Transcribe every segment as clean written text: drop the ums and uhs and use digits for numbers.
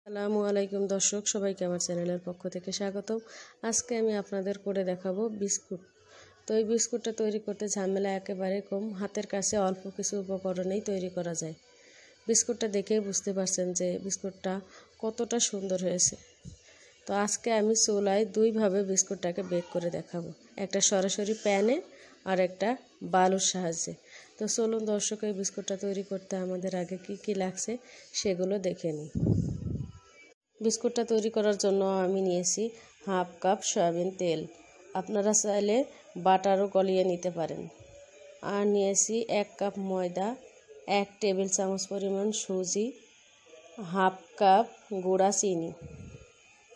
আসসালামু আলাইকুম দর্শক, সবাইকে আমার চ্যানেলের পক্ষ থেকে স্বাগতম। আজকে আমি আপনাদের করে দেখাবো বিস্কুট। তো এই বিস্কুটটা তৈরি করতে ঝামেলা একেবারে কম, হাতের কাছে অল্প কিছু উপকরণেই তৈরি করা যায়। বিস্কুটটা দেখেই বুঝতে পারছেন যে বিস্কুটটা কতটা সুন্দর হয়েছে। তো আজকে আমি চুলায় দুইভাবে বিস্কুটটাকে বেক করে দেখাবো, একটা সরাসরি প্যানে আর একটা বালুর সাহায্যে। তো চলুন দর্শক, এই বিস্কুটটা তৈরি করতে আমাদের আগে কি লাগছে সেগুলো দেখে নিই। বিস্কুটটা তৈরি করার জন্য আমি নিয়েছি হাফ কাপ সয়াবিন তেল, আপনারা চাইলে বাটারও গলিয়ে নিতে পারেন। আর নিয়েছি 1 কাপ ময়দা, 1 টেবিল চামচ পরিমাণ সুজি, হাফ কাপ গুঁড়া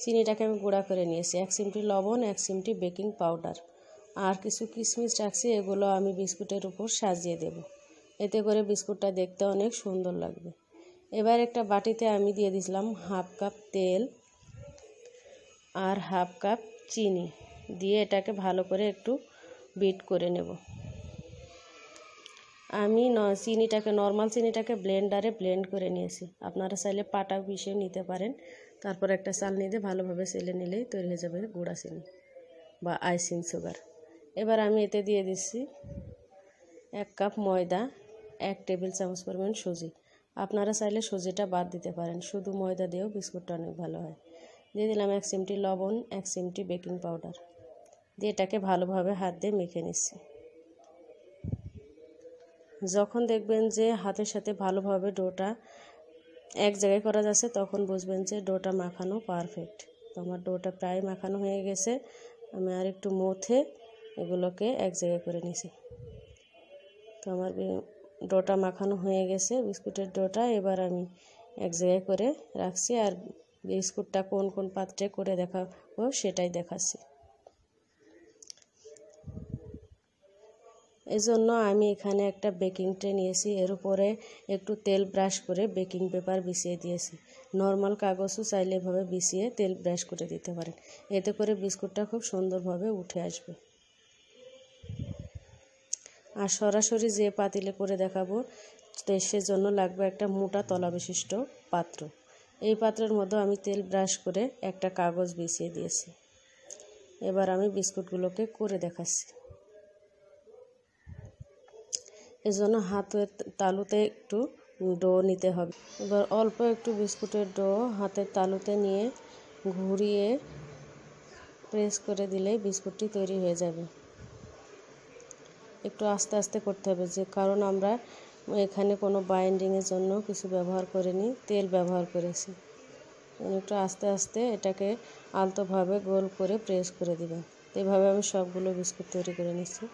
চিনিটাকে আমি গুঁড়া করে নিয়েছি, 1 চিমটি লবণ, 1 চিমটি বেকিং পাউডার, আর কিছু কিশমিশ রাখছি, এগুলো আমি বিস্কুটের উপর সাজিয়ে দেব, এতে করে বিস্কুটটা দেখতে অনেক সুন্দর লাগবে। এবার একটা বাটিতে আমি দিয়ে দিলাম হাফ কাপ তেল আর হাফ কাপ চিনি দিয়ে এটাকে ভালো করে একটু বিট করে নেব। আমি নর্মাল চিনিটাকে ব্লেন্ডারে ব্লেন্ড করে নিয়েছি, আপনারা চাইলে পাটা পিষে নিতে পারেন। তারপর একটা চালনি দিয়ে ভালোভাবে চেলে নিলেই তৈরি হয়ে যাবে গুঁড়া চিনি বা আইসিং সুগার। এবার আমি এতে দিয়ে দিচ্ছি 1 কাপ ময়দা, 1 টেবিল চামচ পরিমাণ সুজি। আপনারা চাইলে সুজিটা বাদ দিতে পারেন, শুধু ময়দা দিয়েও বিস্কুটটা অনেক ভালো হয়। দিয়ে দিলাম 1 চিমটি লবণ, 1 চিমটি বেকিং পাউডার, দিয়ে এটাকে ভালোভাবে হাত দিয়ে মেখে নিচ্ছি। যখন দেখবেন যে হাতের সাথে ভালোভাবে ডোটা এক জায়গায় করা যাচ্ছে, তখন বুঝবেন যে ডোটা মাখানো পারফেক্ট। তো আমার ডোটা প্রায় মাখানো হয়ে গেছে, আমি আর একটু মথে এগুলোকে এক জায়গায় করে নিয়েছি। তো আমার ডোটা মাখানো হয়ে গেছে, বিস্কুটের ডোটা। এবার আমি এক জায়গায় করে রাখছি, আর বিস্কুটটা কোন কোন পাত্রে করে দেখাবো সেটাই দেখাচ্ছি। এই জন্য আমি এখানে একটা বেকিং ট্রে নিয়েছি, এর উপরে একটু তেল ব্রাশ করে বেকিং পেপার বিছিয়ে দিয়েছি। নর্মাল কাগজও চাইলে এভাবে বিছিয়ে তেল ব্রাশ করে দিতে পারেন, এতে করে বিস্কুটটা খুব সুন্দরভাবে উঠে আসবে। আর সরাসরি যে পাতিলে করে দেখাবো সেজন্য লাগবে একটা মোটা তলা বিশিষ্ট পাত্র। এই পাত্রের মধ্যে আমি তেল ব্রাশ করে একটা কাগজ বিছিয়ে দিয়েছি। এবার আমি বিস্কুটগুলোকে করে দেখাচ্ছি। এজন্য হাতের তালুতে একটু ডো নিতে হবে। এবার অল্প একটু বিস্কুটের ডো হাতের তালুতে নিয়ে ঘুরিয়ে প্রেস করে দিলেই বিস্কুটটি তৈরি হয়ে যাবে। একটু আস্তে আস্তে করতে হবে, যে কারণ আমরা এখানে কোনো বাইন্ডিংয়ের জন্য কিছু ব্যবহার করিনি, তেল ব্যবহার করেছি। একটু আস্তে আস্তে এটাকে আলতোভাবে গোল করে প্রেস করে দিবেন। এভাবে আমি সবগুলো বিস্কুট তৈরি করে নিচ্ছি।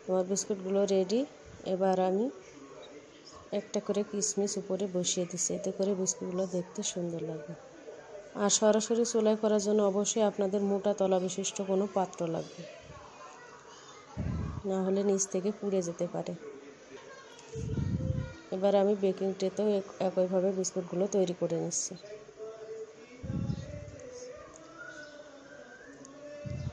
আমার বিস্কুটগুলো রেডি। এবার আমি একটা করে কিশমিশ উপরে বসিয়ে দিচ্ছি, এতে করে বিস্কুটগুলো দেখতে সুন্দর লাগবে। আর সরাসরি চুলায় করার জন্য অবশ্যই আপনাদের মোটা তলা বিশিষ্ট কোনো পাত্র লাগবে, না হলে নিচ থেকে পুড়ে যেতে পারে। এবার আমি বেকিং ট্রেতেও একইভাবে বিস্কুটগুলো তৈরি করে নিচ্ছি।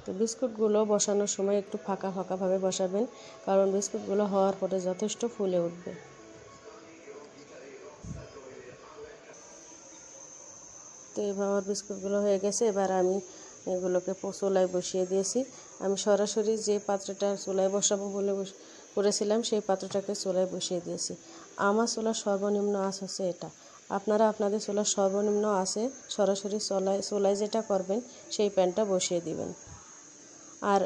তো বিস্কুটগুলো বসানোর সময় একটু ফাঁকাভাবে বসাবেন, কারণ বিস্কুটগুলো হওয়ার পরে যথেষ্ট ফুলে উঠবে। তো এবার বিস্কুটগুলো হয়ে গেছে। এবার আমি এগুলোকে চুলায় বসিয়ে দিয়েছি। আমি সরাসরি যে পাত্রটা চুলায় বসাবো বলে করেছিলাম সেই পাত্রটাকে চুলায় বসিয়ে দিয়েছি। আমার চুলার সর্বনিম্ন আঁচ হচ্ছে এটা। আপনারা আপনাদের চুলার সর্বনিম্ন আঁচে সরাসরি চুলায় যেটা করবেন সেই প্যানটা বসিয়ে দিবেন। আর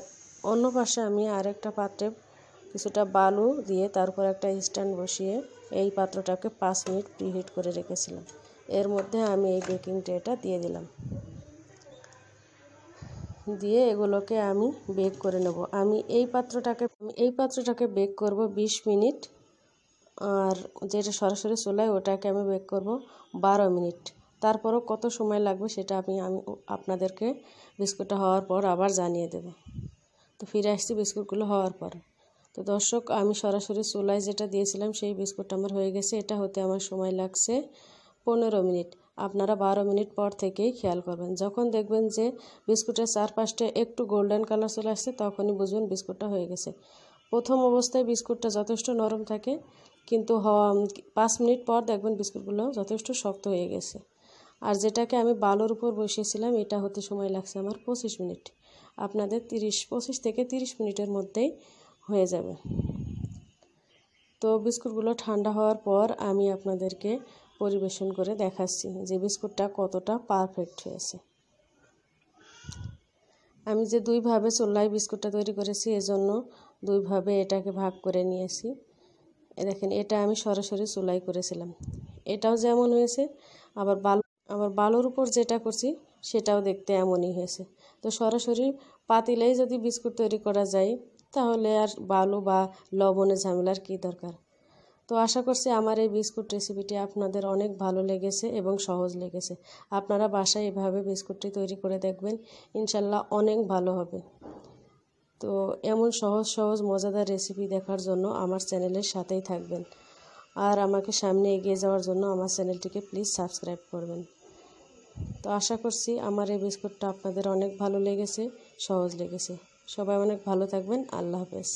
অন্য পাশে আমি আরেকটা পাত্রে কিছুটা বালু দিয়ে তারপর একটা স্ট্যান্ড বসিয়ে এই পাত্রটাকে 5 মিনিট প্রিহিট করে রেখেছিলাম। এর মধ্যে আমি এই বেকিং ট্রেটা দিয়ে দিলাম, দিয়ে এগুলোকে আমি বেক করে নেব। আমি এই পাত্রটাকে বেক করব 20 মিনিট, আর যেটা সরাসরি চুলায় ওটাকে আমি বেক করব 12 মিনিট। তারপরও কত সময় লাগবে সেটা আমি আপনাদেরকে বিস্কুটটা হওয়ার পর আবার জানিয়ে দেব। তো ফিরে আসছি বিস্কুটগুলো হওয়ার পর। তো দর্শক, আমি সরাসরি চুলায় যেটা দিয়েছিলাম সেই বিস্কুটটা আমার হয়ে গেছে। এটা হতে আমার সময় লাগছে 15 মিনিট। আপনারা 12 মিনিট পর থেকেই খেয়াল করবেন। যখন দেখবেন যে বিস্কুটের চারপাশটা একটু গোল্ডেন কালার চলে আসছে, তখনই বুঝবেন বিস্কুটটা হয়ে গেছে। প্রথম অবস্থায় বিস্কুটটা যথেষ্ট নরম থাকে, কিন্তু 5 মিনিট পর দেখবেন বিস্কুটগুলো যথেষ্ট শক্ত হয়ে গেছে। আর যেটাকে আমি বালুর উপর বসিয়েছিলাম এটা হতে সময় লাগছে আমার 25 মিনিট। আপনাদের 25 থেকে 30 মিনিটের মধ্যেই হয়ে যাবে। তো বিস্কুটগুলো ঠান্ডা হওয়ার পর আমি আপনাদেরকে পরিবেশন করে দেখাচ্ছি যে বিস্কুটটা কতটা পারফেক্ট হয়েছে। আমি যে দুইভাবে চুলায় বিস্কুটটা তৈরি করেছি এজন্য দুইভাবে এটাকে ভাগ করে নিয়েছি। দেখেন এটা আমি সরাসরি চুলায় করেছিলাম, এটাও যেমন হয়েছে, আবার বালুর উপর যেটা করছি সেটাও দেখতে এমনই হয়েছে। তো সরাসরি পাতিলেই যদি বিস্কুট তৈরি করা যায় তাহলে আর বালু বা লবণের ঝামেলার কী দরকার। তো আশা করছি আমার এই বিস্কুট রেসিপিটি আপনাদের অনেক ভালো লেগেছে এবং সহজ লেগেছে। আপনারা বাসায় এভাবে বিস্কুটটি তৈরি করে দেখবেন, ইনশাল্লাহ অনেক ভালো হবে। তো এমন সহজ সহজ মজাদার রেসিপি দেখার জন্য আমার চ্যানেলের সাথেই থাকবেন, আর আমাকে সামনে এগিয়ে যাওয়ার জন্য আমার চ্যানেলটিকে প্লিজ সাবস্ক্রাইব করবেন। তো আশা করছি আমার এই বিস্কুটটা আপনাদের অনেক ভালো লেগেছে, সহজ লেগেছে। সবাই অনেক ভালো থাকবেন। আল্লাহ হাফেজ।